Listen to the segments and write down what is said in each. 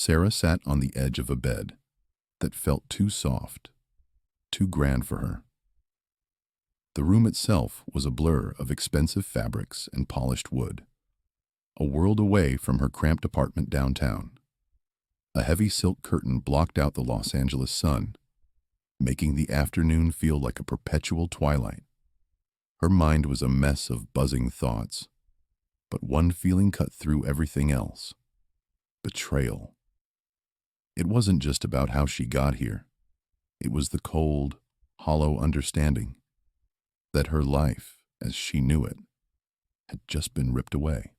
Sarah sat on the edge of a bed that felt too soft, too grand for her. The room itself was a blur of expensive fabrics and polished wood, a world away from her cramped apartment downtown. A heavy silk curtain blocked out the Los Angeles sun, making the afternoon feel like a perpetual twilight. Her mind was a mess of buzzing thoughts, but one feeling cut through everything else: betrayal. It wasn't just about how she got here. It was the cold, hollow understanding that her life, as she knew it, had just been ripped away.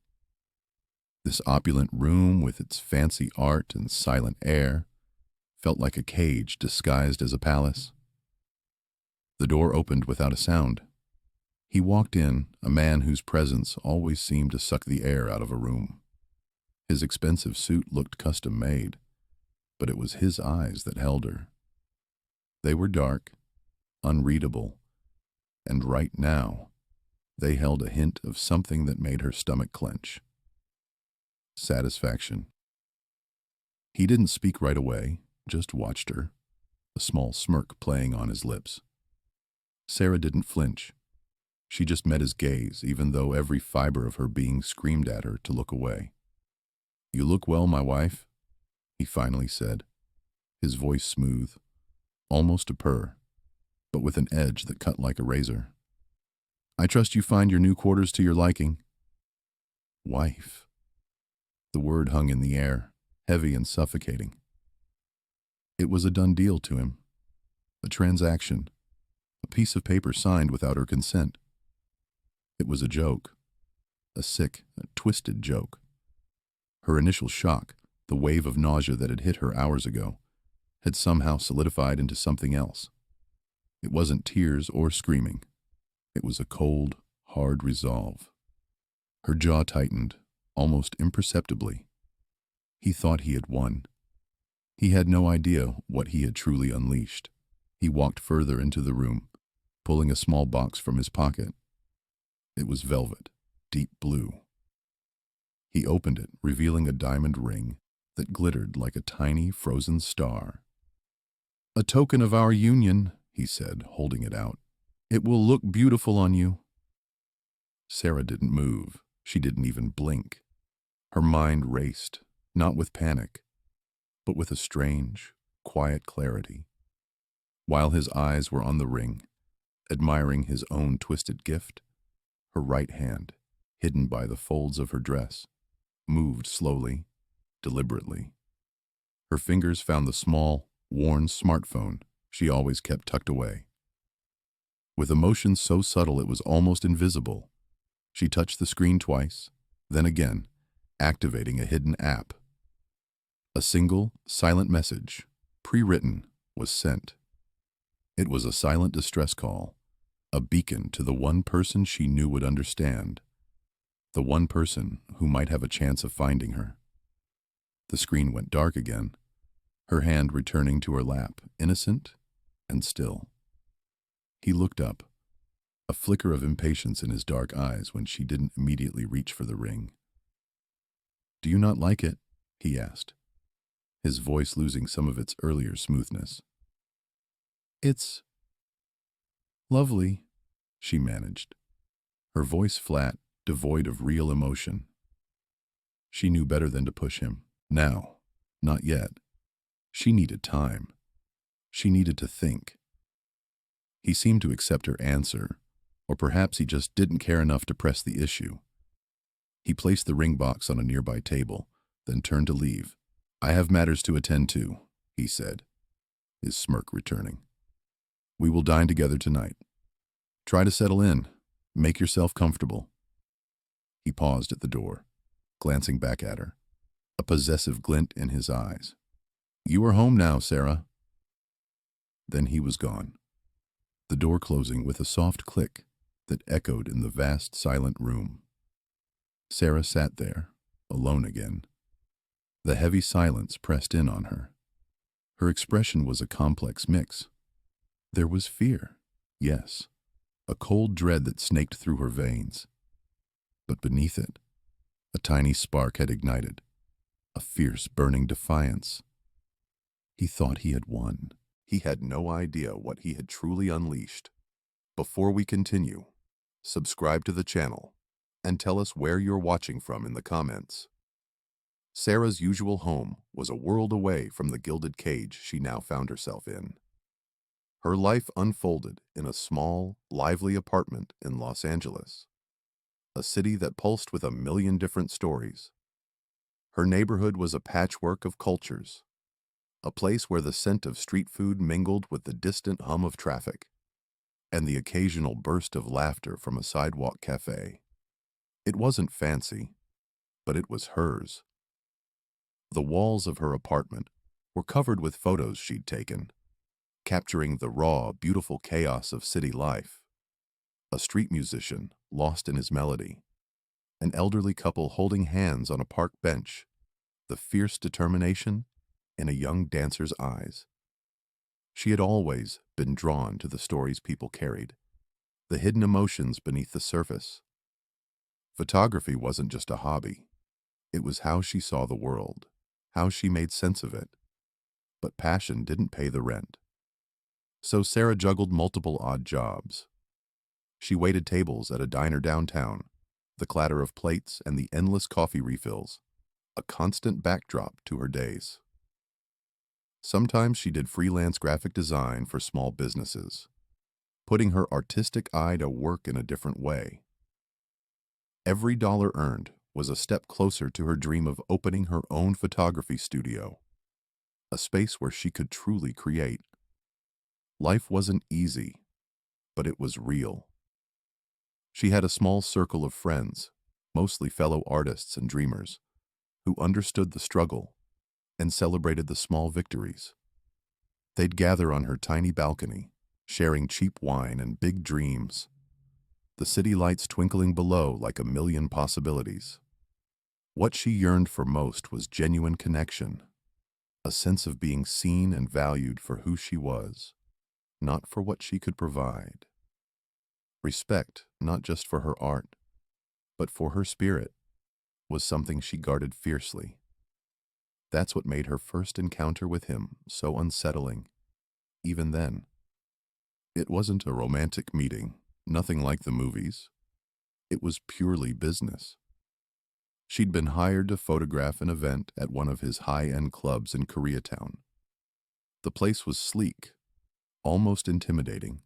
This opulent room with its fancy art and silent air felt like a cage disguised as a palace. The door opened without a sound. He walked in, a man whose presence always seemed to suck the air out of a room. His expensive suit looked custom-made, but it was his eyes that held her. They were dark, unreadable, and right now, they held a hint of something that made her stomach clench. Satisfaction. He didn't speak right away, just watched her, a small smirk playing on his lips. Sarah didn't flinch. She just met his gaze, even though every fiber of her being screamed at her to look away. "You look well, my wife," he finally said, his voice smooth, almost a purr, but with an edge that cut like a razor. "I trust you find your new quarters to your liking." Wife. The word hung in the air, heavy and suffocating. It was a done deal to him. A transaction. A piece of paper signed without her consent. It was a joke. A sick, twisted joke. Her initial shock, the wave of nausea that had hit her hours ago, had somehow solidified into something else. It wasn't tears or screaming. It was a cold, hard resolve. Her jaw tightened, almost imperceptibly. He thought he had won. He had no idea what he had truly unleashed. He walked further into the room, pulling a small box from his pocket. It was velvet, deep blue. He opened it, revealing a diamond ring that glittered like a tiny frozen star. "A token of our union," he said, holding it out. "It will look beautiful on you." Sarah didn't move. She didn't even blink. Her mind raced, not with panic, but with a strange, quiet clarity. While his eyes were on the ring, admiring his own twisted gift, her right hand, hidden by the folds of her dress, moved slowly, deliberately. Her fingers found the small, worn smartphone she always kept tucked away. With a motion so subtle it was almost invisible, she touched the screen twice, then again, activating a hidden app. A single, silent message, pre-written, was sent. It was a silent distress call, a beacon to the one person she knew would understand, the one person who might have a chance of finding her. The screen went dark again, her hand returning to her lap, innocent and still. He looked up, a flicker of impatience in his dark eyes when she didn't immediately reach for the ring. "Do you not like it?" he asked, his voice losing some of its earlier smoothness. "It's lovely," she managed, her voice flat, devoid of real emotion. She knew better than to push him. Now, not yet. She needed time. She needed to think. He seemed to accept her answer, or perhaps he just didn't care enough to press the issue. He placed the ring box on a nearby table, then turned to leave. "I have matters to attend to," he said, his smirk returning. "We will dine together tonight. Try to settle in. Make yourself comfortable." He paused at the door, glancing back at her, a possessive glint in his eyes. "You are home now, Sarah." Then he was gone, the door closing with a soft click that echoed in the vast, silent room. Sarah sat there, alone again. The heavy silence pressed in on her. Her expression was a complex mix. There was fear, yes, a cold dread that snaked through her veins. But beneath it, a tiny spark had ignited, a fierce, burning defiance. He thought he had won. He had no idea what he had truly unleashed. Before we continue, subscribe to the channel and tell us where you're watching from in the comments. Sarah's usual home was a world away from the gilded cage she now found herself in. Her life unfolded in a small, lively apartment in Los Angeles, a city that pulsed with a million different stories. Her neighborhood was a patchwork of cultures, a place where the scent of street food mingled with the distant hum of traffic and the occasional burst of laughter from a sidewalk cafe. It wasn't fancy, but it was hers. The walls of her apartment were covered with photos she'd taken, capturing the raw, beautiful chaos of city life. A street musician lost in his melody, an elderly couple holding hands on a park bench, the fierce determination in a young dancer's eyes. She had always been drawn to the stories people carried, the hidden emotions beneath the surface. Photography wasn't just a hobby. It was how she saw the world, how she made sense of it. But passion didn't pay the rent. So Sarah juggled multiple odd jobs. She waited tables at a diner downtown, the clatter of plates and the endless coffee refills, a constant backdrop to her days. Sometimes she did freelance graphic design for small businesses, putting her artistic eye to work in a different way. Every dollar earned was a step closer to her dream of opening her own photography studio, a space where she could truly create. Life wasn't easy, but it was real. She had a small circle of friends, mostly fellow artists and dreamers, who understood the struggle and celebrated the small victories. They'd gather on her tiny balcony, sharing cheap wine and big dreams, the city lights twinkling below like a million possibilities. What she yearned for most was genuine connection, a sense of being seen and valued for who she was, not for what she could provide. Respect, not just for her art, but for her spirit, was something she guarded fiercely. That's what made her first encounter with him so unsettling, even then. It wasn't a romantic meeting, nothing like the movies. It was purely business. She'd been hired to photograph an event at one of his high-end clubs in Koreatown. The place was sleek, almost intimidating,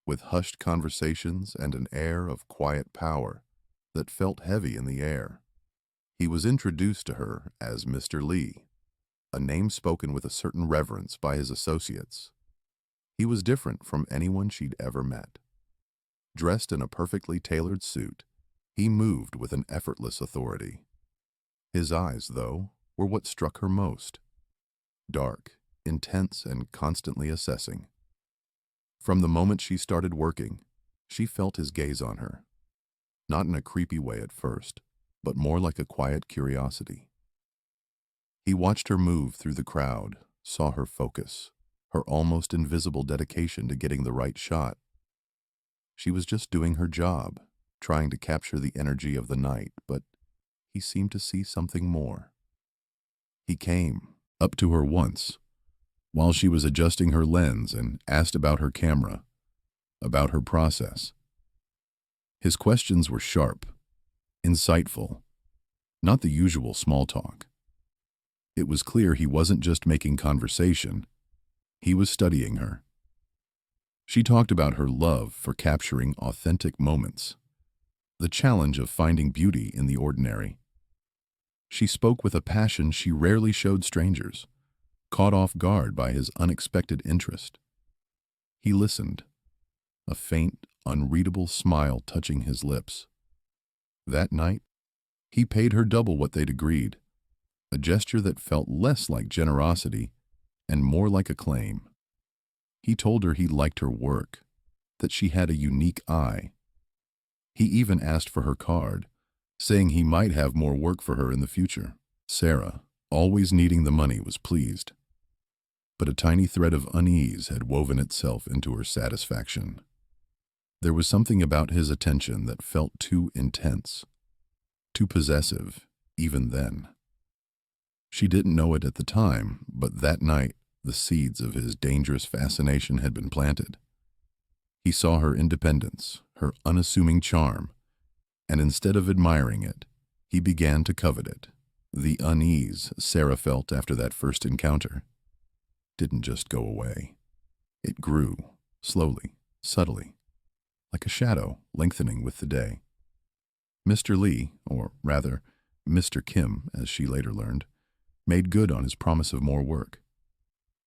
with hushed conversations and an air of quiet power that felt heavy in the air. He was introduced to her as Mr. Lee, a name spoken with a certain reverence by his associates. He was different from anyone she'd ever met. Dressed in a perfectly tailored suit, he moved with an effortless authority. His eyes, though, were what struck her most. Dark, intense, and constantly assessing. From the moment she started working, she felt his gaze on her. Not in a creepy way at first, but more like a quiet curiosity. He watched her move through the crowd, saw her focus, her almost invisible dedication to getting the right shot. She was just doing her job, trying to capture the energy of the night, but he seemed to see something more. He came up to her once, while she was adjusting her lens, and asked about her camera, about her process. His questions were sharp, insightful, not the usual small talk. It was clear he wasn't just making conversation, he was studying her. She talked about her love for capturing authentic moments, the challenge of finding beauty in the ordinary. She spoke with a passion she rarely showed strangers, caught off guard by his unexpected interest. He listened, a faint, unreadable smile touching his lips. That night, he paid her double what they'd agreed, a gesture that felt less like generosity and more like a claim. He told her he liked her work, that she had a unique eye. He even asked for her card, saying he might have more work for her in the future. Sarah, always needing the money, was pleased. But a tiny thread of unease had woven itself into her satisfaction. There was something about his attention that felt too intense, too possessive, even then. She didn't know it at the time, but that night the seeds of his dangerous fascination had been planted. He saw her independence, her unassuming charm, and instead of admiring it, he began to covet it. The unease Sarah felt after that first encounter didn't just go away. It grew, slowly, subtly, like a shadow lengthening with the day. Mr. Lee, or rather, Mr. Kim, as she later learned, made good on his promise of more work.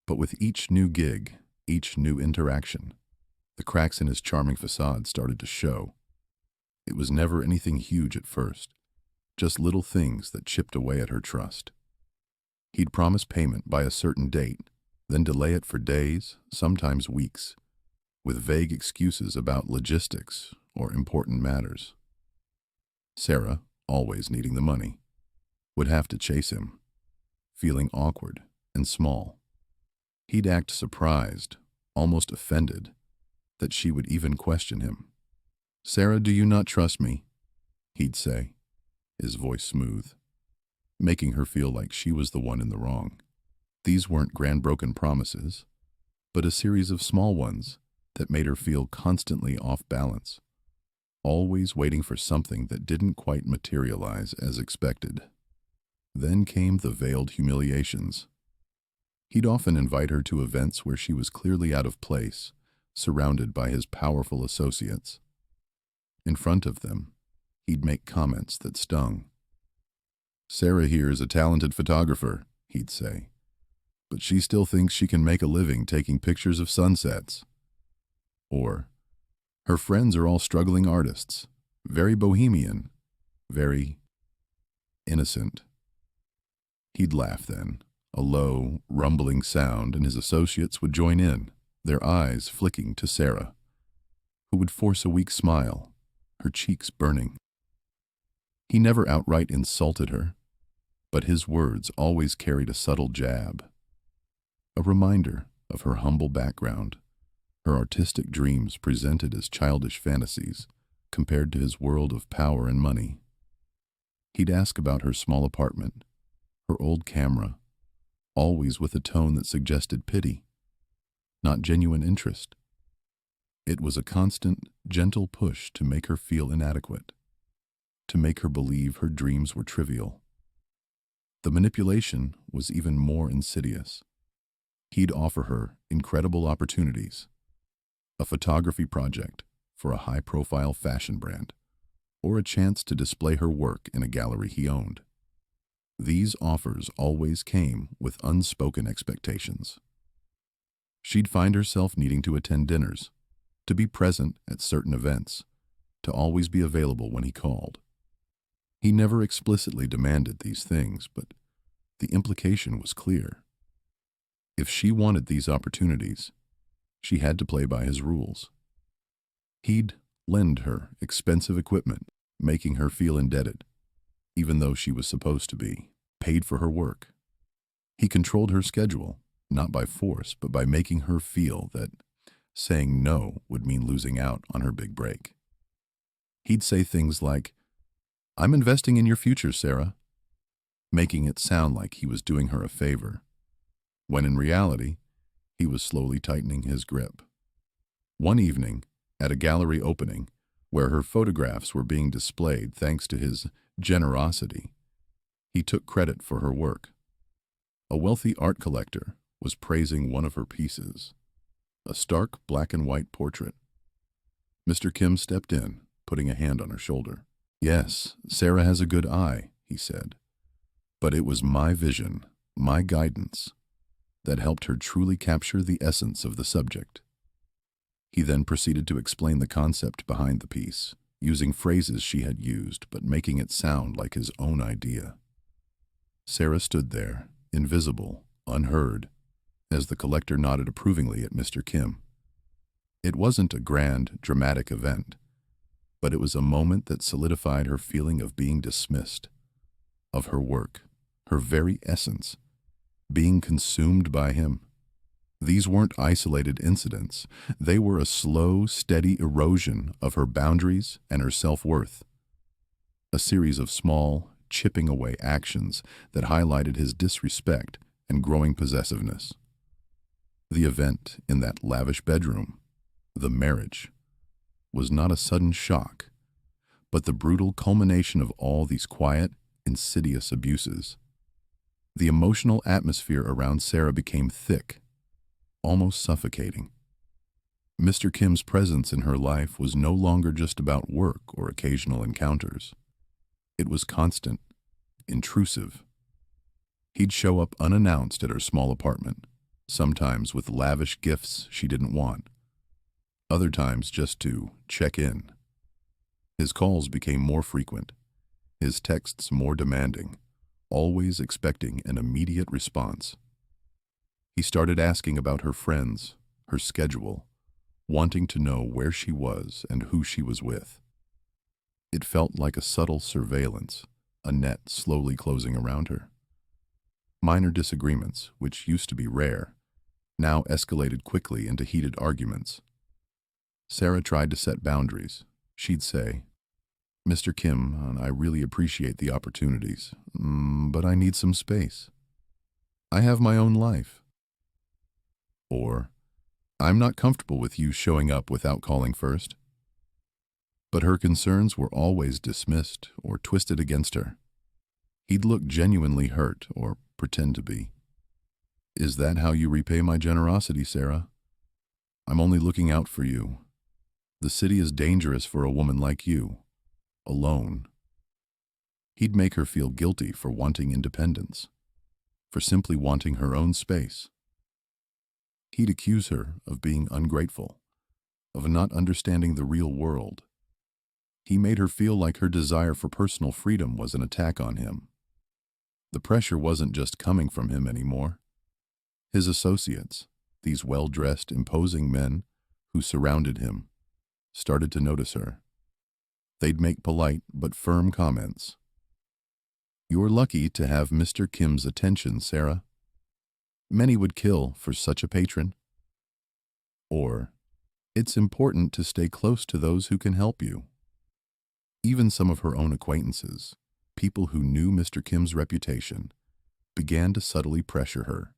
But with each new gig, each new interaction, the cracks in his charming facade started to show. It was never anything huge at first, just little things that chipped away at her trust. He'd promise payment by a certain date, then delay it for days, sometimes weeks, with vague excuses about logistics or important matters. Sarah, always needing the money, would have to chase him, feeling awkward and small. He'd act surprised, almost offended, that she would even question him. "Sarah, do you not trust me?" he'd say, his voice smooth, making her feel like she was the one in the wrong. These weren't grand broken promises, but a series of small ones that made her feel constantly off balance, always waiting for something that didn't quite materialize as expected. Then came the veiled humiliations. He'd often invite her to events where she was clearly out of place, surrounded by his powerful associates. In front of them, he'd make comments that stung. "Sarah here is a talented photographer," he'd say, "but she still thinks she can make a living taking pictures of sunsets." Or, "Her friends are all struggling artists, very bohemian, very innocent." He'd laugh then, a low, rumbling sound, and his associates would join in, their eyes flicking to Sarah, who would force a weak smile, her cheeks burning. He never outright insulted her, but his words always carried a subtle jab, a reminder of her humble background, her artistic dreams presented as childish fantasies compared to his world of power and money. He'd ask about her small apartment, her old camera, always with a tone that suggested pity, not genuine interest. It was a constant, gentle push to make her feel inadequate, to make her believe her dreams were trivial. The manipulation was even more insidious. He'd offer her incredible opportunities, a photography project for a high-profile fashion brand, or a chance to display her work in a gallery he owned. These offers always came with unspoken expectations. She'd find herself needing to attend dinners, to be present at certain events, to always be available when he called. He never explicitly demanded these things, but the implication was clear. If she wanted these opportunities, she had to play by his rules. He'd lend her expensive equipment, making her feel indebted, even though she was supposed to be paid for her work. He controlled her schedule, not by force, but by making her feel that saying no would mean losing out on her big break. He'd say things like, "I'm investing in your future, Sarah," making it sound like he was doing her a favor, when in reality, he was slowly tightening his grip. One evening, at a gallery opening, where her photographs were being displayed thanks to his generosity, he took credit for her work. A wealthy art collector was praising one of her pieces, a stark black and white portrait. Mr. Kim stepped in, putting a hand on her shoulder. "Yes, Sarah has a good eye," he said, "but it was my vision, my guidance, that helped her truly capture the essence of the subject." He then proceeded to explain the concept behind the piece, using phrases she had used, but making it sound like his own idea. Sarah stood there, invisible, unheard, as the collector nodded approvingly at Mr. Kim. It wasn't a grand, dramatic event, but it was a moment that solidified her feeling of being dismissed, of her work, her very essence, being consumed by him. These weren't isolated incidents. They were a slow, steady erosion of her boundaries and her self-worth. A series of small, chipping away actions that highlighted his disrespect and growing possessiveness. The event in that lavish bedroom, the marriage, was not a sudden shock, but the brutal culmination of all these quiet, insidious abuses. The emotional atmosphere around Sarah became thick, almost suffocating. Mr. Kim's presence in her life was no longer just about work or occasional encounters. It was constant, intrusive. He'd show up unannounced at her small apartment, sometimes with lavish gifts she didn't want, other times just to check in. His calls became more frequent, his texts more demanding, always expecting an immediate response. He started asking about her friends, her schedule, wanting to know where she was and who she was with. It felt like a subtle surveillance, a net slowly closing around her. Minor disagreements, which used to be rare, now escalated quickly into heated arguments. Sarah tried to set boundaries. She'd say, "Mr. Kim, I really appreciate the opportunities, but I need some space. I have my own life." Or, "I'm not comfortable with you showing up without calling first." But her concerns were always dismissed or twisted against her. He'd look genuinely hurt or pretend to be. "Is that how you repay my generosity, Sarah? I'm only looking out for you. The city is dangerous for a woman like you, alone." He'd make her feel guilty for wanting independence, for simply wanting her own space. He'd accuse her of being ungrateful, of not understanding the real world. He made her feel like her desire for personal freedom was an attack on him. The pressure wasn't just coming from him anymore. His associates, these well-dressed, imposing men who surrounded him, started to notice her. They'd make polite but firm comments. "You're lucky to have Mr. Kim's attention, Sarah. Many would kill for such a patron." Or, "It's important to stay close to those who can help you." Even some of her own acquaintances, people who knew Mr. Kim's reputation, began to subtly pressure her.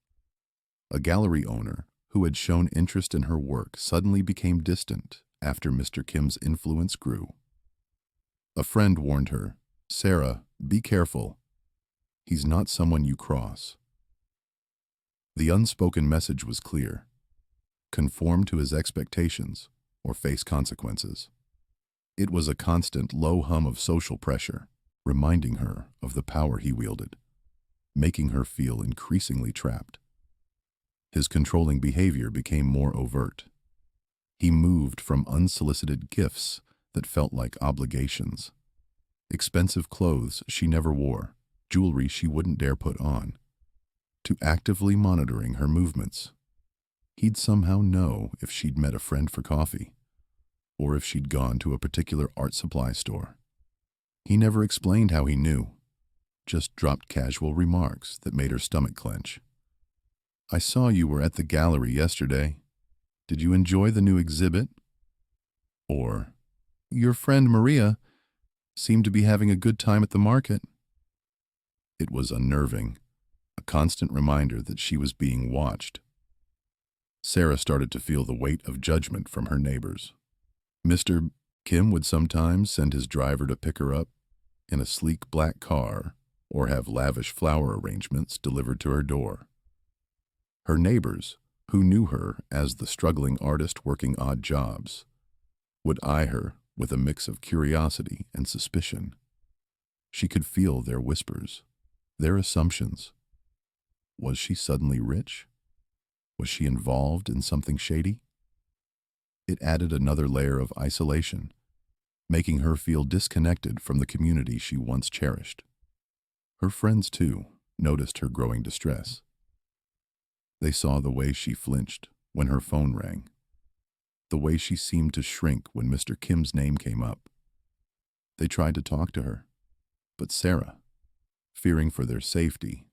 A gallery owner who had shown interest in her work suddenly became distant after Mr. Kim's influence grew. A friend warned her, "Sarah, be careful. He's not someone you cross." The unspoken message was clear: conform to his expectations or face consequences. It was a constant low hum of social pressure, reminding her of the power he wielded, making her feel increasingly trapped. His controlling behavior became more overt. He moved from unsolicited gifts that felt like obligations, expensive clothes she never wore, jewelry she wouldn't dare put on, to actively monitoring her movements. He'd somehow know if she'd met a friend for coffee, or if she'd gone to a particular art supply store. He never explained how he knew, just dropped casual remarks that made her stomach clench. "I saw you were at the gallery yesterday. Did you enjoy the new exhibit?" Or, "Your friend Maria seemed to be having a good time at the market." It was unnerving, a constant reminder that she was being watched. Sarah started to feel the weight of judgment from her neighbors. Mr. Kim would sometimes send his driver to pick her up in a sleek black car or have lavish flower arrangements delivered to her door. Her neighbors, who knew her as the struggling artist working odd jobs, would eye her with a mix of curiosity and suspicion. She could feel their whispers, their assumptions. Was she suddenly rich? Was she involved in something shady? It added another layer of isolation, making her feel disconnected from the community she once cherished. Her friends, too, noticed her growing distress. They saw the way she flinched when her phone rang, the way she seemed to shrink when Mr. Kim's name came up. They tried to talk to her, but Sarah, fearing for their safety,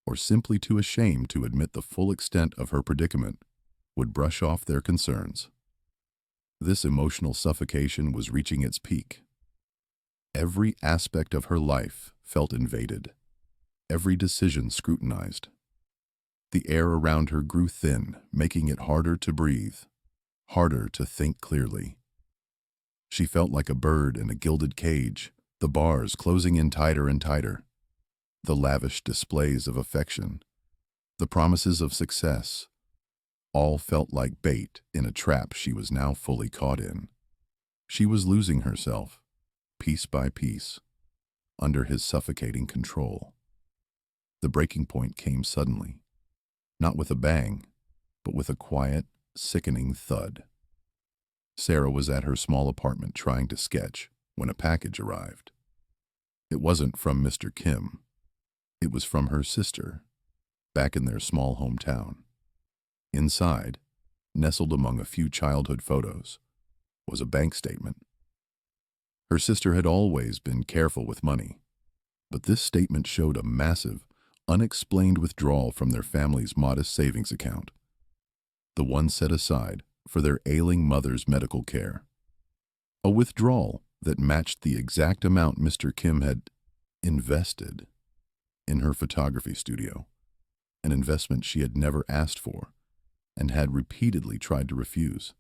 or simply too ashamed to admit the full extent of her predicament, would brush off their concerns. This emotional suffocation was reaching its peak. Every aspect of her life felt invaded, every decision scrutinized. The air around her grew thin, making it harder to breathe, harder to think clearly. She felt like a bird in a gilded cage, the bars closing in tighter and tighter. The lavish displays of affection, the promises of success, all felt like bait in a trap she was now fully caught in. She was losing herself, piece by piece, under his suffocating control. The breaking point came suddenly, not with a bang, but with a quiet, sickening thud. Sarah was at her small apartment trying to sketch when a package arrived. It wasn't from Mr. Kim. It was from her sister, back in their small hometown. Inside, nestled among a few childhood photos, was a bank statement. Her sister had always been careful with money, but this statement showed a massive, unexplained withdrawal from their family's modest savings account, the one set aside for their ailing mother's medical care. A withdrawal that matched the exact amount Mr. Kim had invested in her photography studio, an investment she had never asked for and had repeatedly tried to refuse.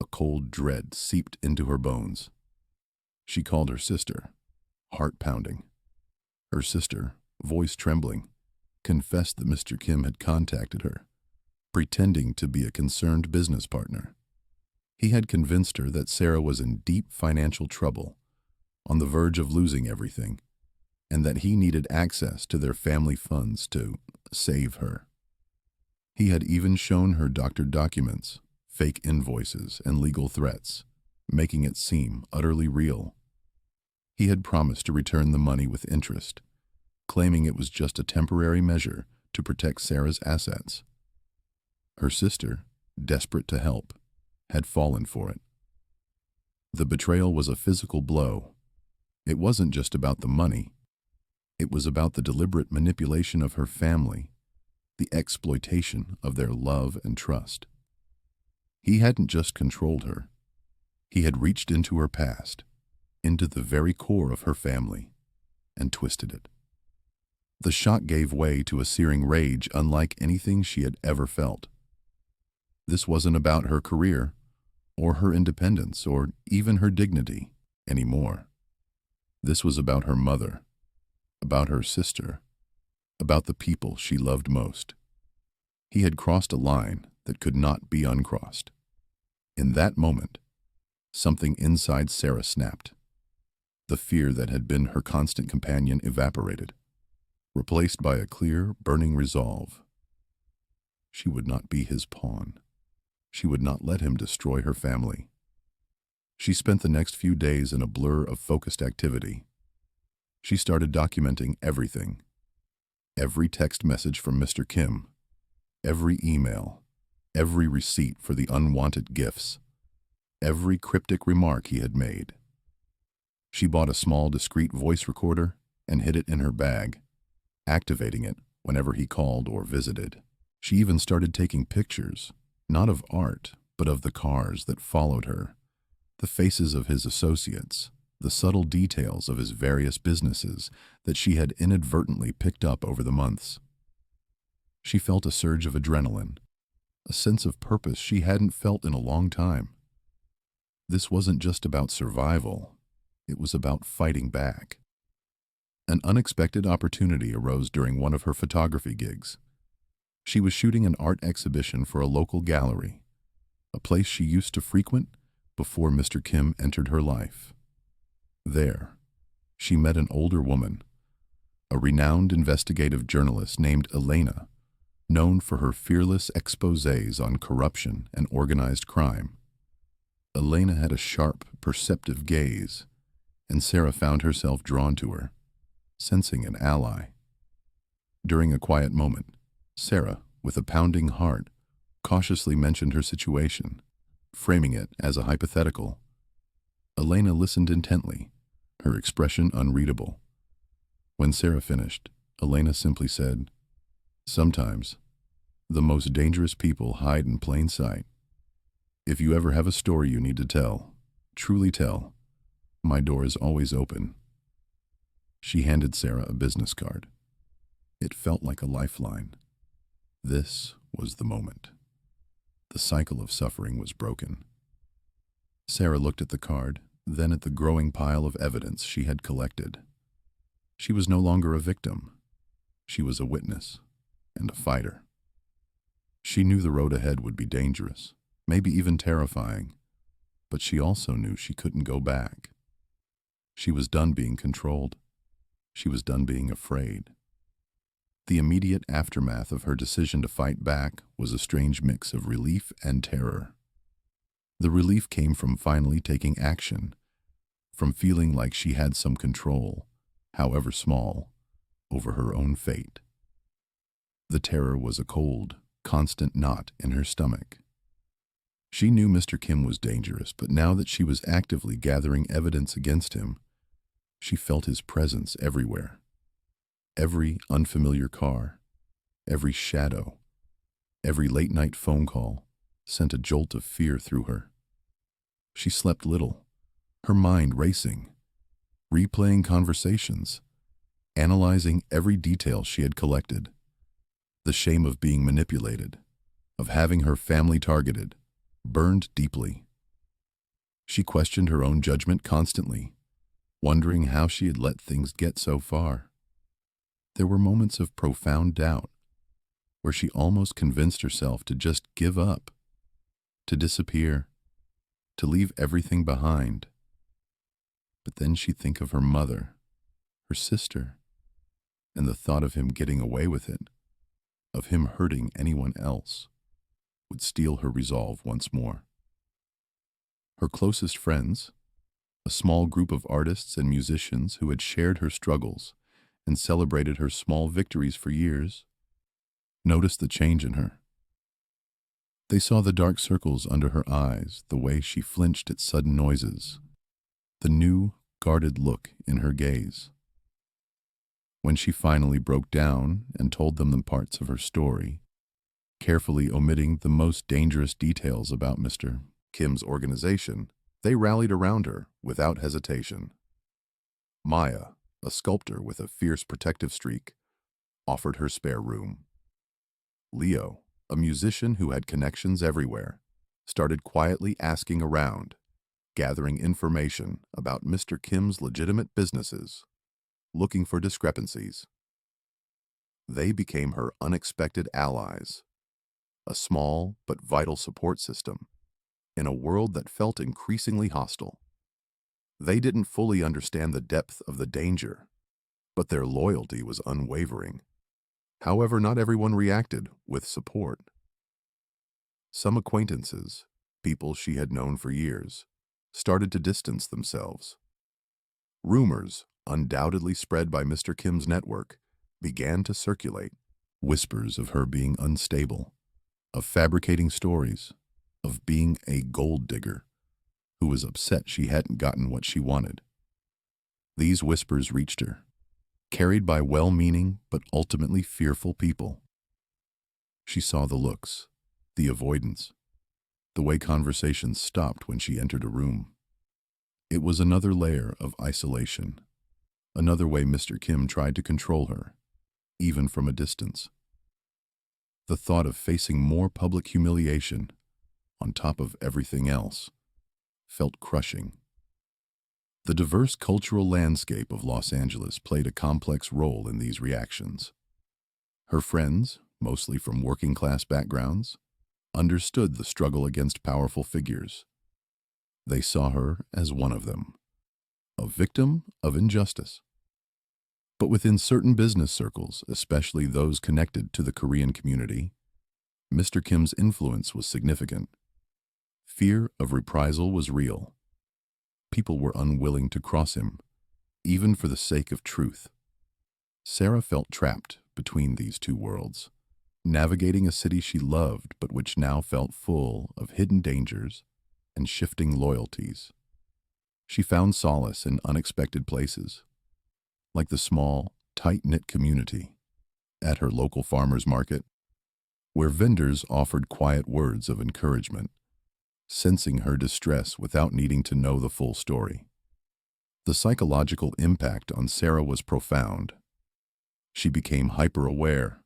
A cold dread seeped into her bones. She called her sister, heart pounding. Her sister, voice trembling, confessed that Mr. Kim had contacted her, pretending to be a concerned business partner. He had convinced her that Sarah was in deep financial trouble, on the verge of losing everything, and that he needed access to their family funds to save her. He had even shown her doctored documents, fake invoices, and legal threats, making it seem utterly real. He had promised to return the money with interest, claiming it was just a temporary measure to protect Sarah's assets. Her sister, desperate to help, had fallen for it. The betrayal was a physical blow. It wasn't just about the money. It was about the deliberate manipulation of her family, the exploitation of their love and trust. He hadn't just controlled her. He had reached into her past, into the very core of her family, and twisted it. The shock gave way to a searing rage unlike anything she had ever felt. This wasn't about her career, or her independence, or even her dignity anymore. This was about her mother, about her sister, about the people she loved most. He had crossed a line that could not be uncrossed. In that moment, something inside Sarah snapped. The fear that had been her constant companion evaporated, replaced by a clear, burning resolve. She would not be his pawn. She would not let him destroy her family. She spent the next few days in a blur of focused activity. She started documenting everything. Every text message from Mr. Kim, every email, every receipt for the unwanted gifts, every cryptic remark he had made. She bought a small, discreet voice recorder and hid it in her bag, activating it whenever he called or visited. She even started taking pictures, not of art, but of the cars that followed her, the faces of his associates, the subtle details of his various businesses that she had inadvertently picked up over the months. She felt a surge of adrenaline, a sense of purpose she hadn't felt in a long time. This wasn't just about survival, it was about fighting back. An unexpected opportunity arose during one of her photography gigs. She was shooting an art exhibition for a local gallery, a place she used to frequent before Mr. Kim entered her life. There, she met an older woman, a renowned investigative journalist named Elena, known for her fearless exposés on corruption and organized crime. Elena had a sharp, perceptive gaze, and Sarah found herself drawn to her, sensing an ally. During a quiet moment, Sarah, with a pounding heart, cautiously mentioned her situation, framing it as a hypothetical. Elena listened intently, her expression unreadable. When Sarah finished, Elena simply said, "Sometimes, the most dangerous people hide in plain sight. If you ever have a story you need to tell, truly tell, my door is always open." She handed Sarah a business card. It felt like a lifeline. This was the moment. The cycle of suffering was broken. Sarah looked at the card, then at the growing pile of evidence she had collected. She was no longer a victim. She was a witness and a fighter. She knew the road ahead would be dangerous, maybe even terrifying, but she also knew she couldn't go back. She was done being controlled. She was done being afraid. The immediate aftermath of her decision to fight back was a strange mix of relief and terror. The relief came from finally taking action, from feeling like she had some control, however small, over her own fate. The terror was a cold, constant knot in her stomach. She knew Mr. Kim was dangerous, but now that she was actively gathering evidence against him, she felt his presence everywhere. Every unfamiliar car, every shadow, every late-night phone call sent a jolt of fear through her. She slept little, her mind racing, replaying conversations, analyzing every detail she had collected. The shame of being manipulated, of having her family targeted, burned deeply. She questioned her own judgment constantly, wondering how she had let things get so far. There were moments of profound doubt, where she almost convinced herself to just give up, to disappear, to leave everything behind. But then she'd think of her mother, her sister, and the thought of him getting away with it, of him hurting anyone else, would steal her resolve once more. Her closest friends, a small group of artists and musicians who had shared her struggles and celebrated her small victories for years, noticed the change in her. They saw the dark circles under her eyes, the way she flinched at sudden noises, the new, guarded look in her gaze. When she finally broke down and told them the parts of her story, carefully omitting the most dangerous details about Mr. Kim's organization, they rallied around her without hesitation. Maya, a sculptor with a fierce protective streak, offered her spare room. Leo, a musician who had connections everywhere, started quietly asking around, gathering information about Mr. Kim's legitimate businesses, looking for discrepancies. They became her unexpected allies, a small but vital support system in a world that felt increasingly hostile. They didn't fully understand the depth of the danger, but their loyalty was unwavering. However, not everyone reacted with support. Some acquaintances, people she had known for years, started to distance themselves. Rumors, undoubtedly spread by Mr. Kim's network, began to circulate. Whispers of her being unstable, of fabricating stories, of being a gold digger who was upset she hadn't gotten what she wanted. These whispers reached her, carried by well-meaning but ultimately fearful people. She saw the looks, the avoidance, the way conversations stopped when she entered a room. It was another layer of isolation, another way Mr. Kim tried to control her, even from a distance. The thought of facing more public humiliation, on top of everything else, felt crushing. The diverse cultural landscape of Los Angeles played a complex role in these reactions. Her friends, mostly from working-class backgrounds, understood the struggle against powerful figures. They saw her as one of them, a victim of injustice. But within certain business circles, especially those connected to the Korean community, Mr. Kim's influence was significant. Fear of reprisal was real. People were unwilling to cross him, even for the sake of truth. Sarah felt trapped between these two worlds, navigating a city she loved but which now felt full of hidden dangers and shifting loyalties. She found solace in unexpected places, like the small, tight-knit community at her local farmers market, where vendors offered quiet words of encouragement, sensing her distress without needing to know the full story. The psychological impact on Sarah was profound. She became hyper-aware,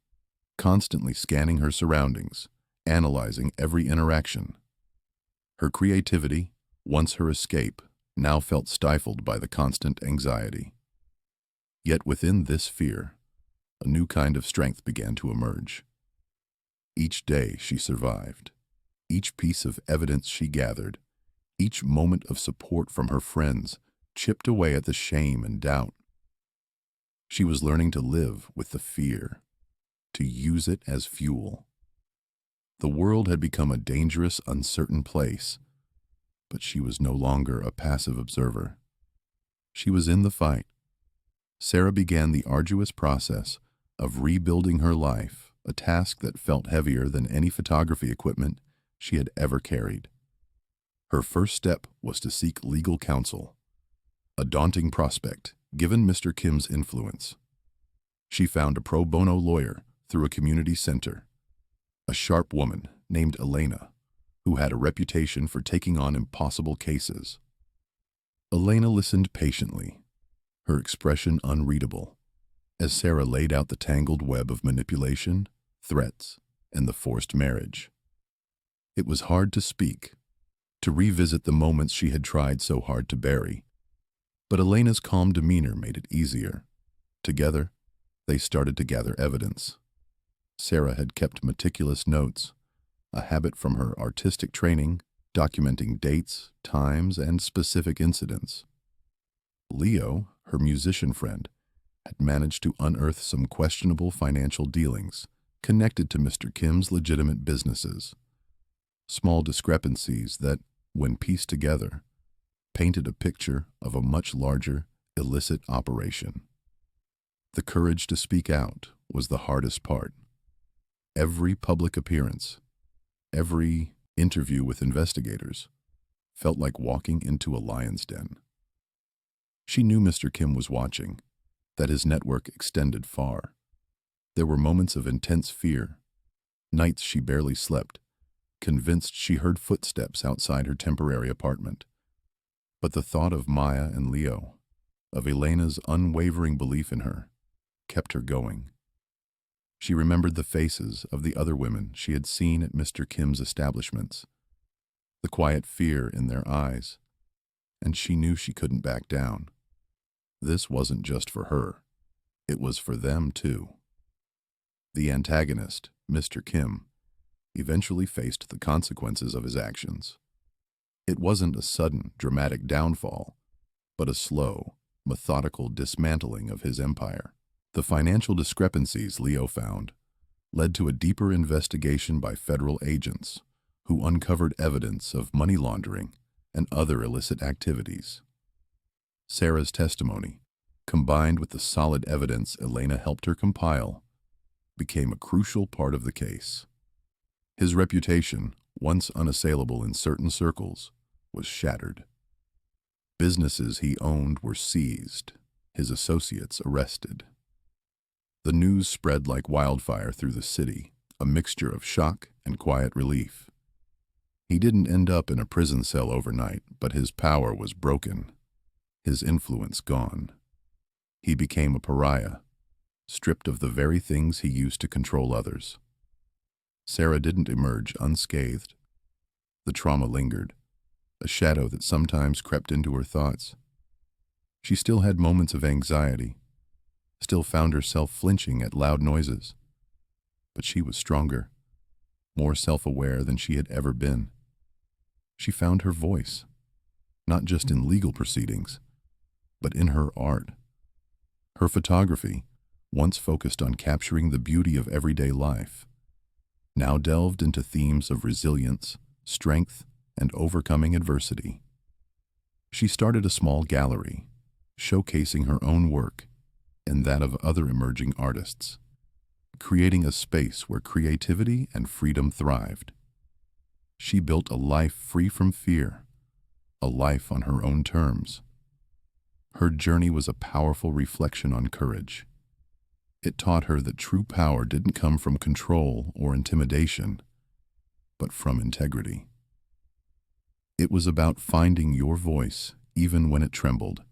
constantly scanning her surroundings, analyzing every interaction. Her creativity, once her escape, now felt stifled by the constant anxiety. Yet within this fear, a new kind of strength began to emerge. Each day she survived, each piece of evidence she gathered, each moment of support from her friends chipped away at the shame and doubt. She was learning to live with the fear, to use it as fuel. The world had become a dangerous, uncertain place, but she was no longer a passive observer. She was in the fight. Sarah began the arduous process of rebuilding her life, a task that felt heavier than any photography equipment she had ever carried. Her first step was to seek legal counsel, a daunting prospect given Mr. Kim's influence. She found a pro bono lawyer through a community center, a sharp woman named Elena, who had a reputation for taking on impossible cases. Elena listened patiently, her expression unreadable, as Sarah laid out the tangled web of manipulation, threats, and the forced marriage. It was hard to speak, to revisit the moments she had tried so hard to bury, but Elena's calm demeanor made it easier. Together, they started to gather evidence. Sarah had kept meticulous notes, a habit from her artistic training, documenting dates, times, and specific incidents. Leo, her musician friend, had managed to unearth some questionable financial dealings connected to Mr. Kim's legitimate businesses. Small discrepancies that, when pieced together, painted a picture of a much larger, illicit operation. The courage to speak out was the hardest part. Every public appearance, every interview with investigators, felt like walking into a lion's den. She knew Mr. Kim was watching, that his network extended far. There were moments of intense fear, nights she barely slept, convinced she heard footsteps outside her temporary apartment. But the thought of Maya and Leo, of Elena's unwavering belief in her, kept her going. She remembered the faces of the other women she had seen at Mr. Kim's establishments, the quiet fear in their eyes, and she knew she couldn't back down. This wasn't just for her. It was for them, too. The antagonist, Mr. Kim, eventually faced the consequences of his actions. It wasn't a sudden, dramatic downfall, but a slow, methodical dismantling of his empire. The financial discrepancies Leo found led to a deeper investigation by federal agents who uncovered evidence of money laundering and other illicit activities. Sarah's testimony, combined with the solid evidence Elena helped her compile, became a crucial part of the case. His reputation, once unassailable in certain circles, was shattered. Businesses he owned were seized, his associates arrested. The news spread like wildfire through the city, a mixture of shock and quiet relief. He didn't end up in a prison cell overnight, but his power was broken, his influence gone. He became a pariah, stripped of the very things he used to control others. Sarah didn't emerge unscathed. The trauma lingered, a shadow that sometimes crept into her thoughts. She still had moments of anxiety, still found herself flinching at loud noises. But she was stronger, more self-aware than she had ever been. She found her voice, not just in legal proceedings, but in her art. Her photography, once focused on capturing the beauty of everyday life, now delved into themes of resilience, strength, and overcoming adversity. She started a small gallery, showcasing her own work and that of other emerging artists, creating a space where creativity and freedom thrived. She built a life free from fear, a life on her own terms. Her journey was a powerful reflection on courage. It taught her that true power didn't come from control or intimidation, but from integrity. It was about finding your voice even when it trembled,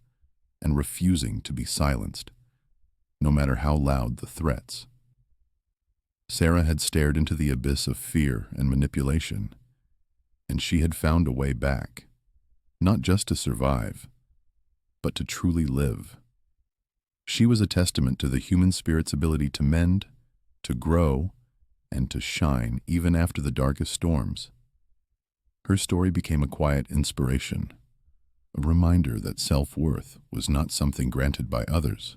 and refusing to be silenced, no matter how loud the threats. Sarah had stared into the abyss of fear and manipulation, and she had found a way back, not just to survive, but to truly live. She was a testament to the human spirit's ability to mend, to grow, and to shine even after the darkest storms. Her story became a quiet inspiration, a reminder that self-worth was not something granted by others,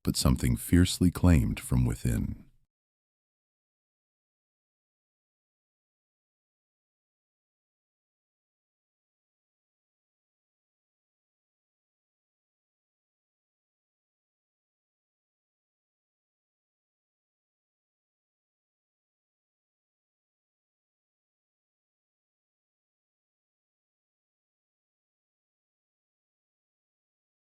but something fiercely claimed from within.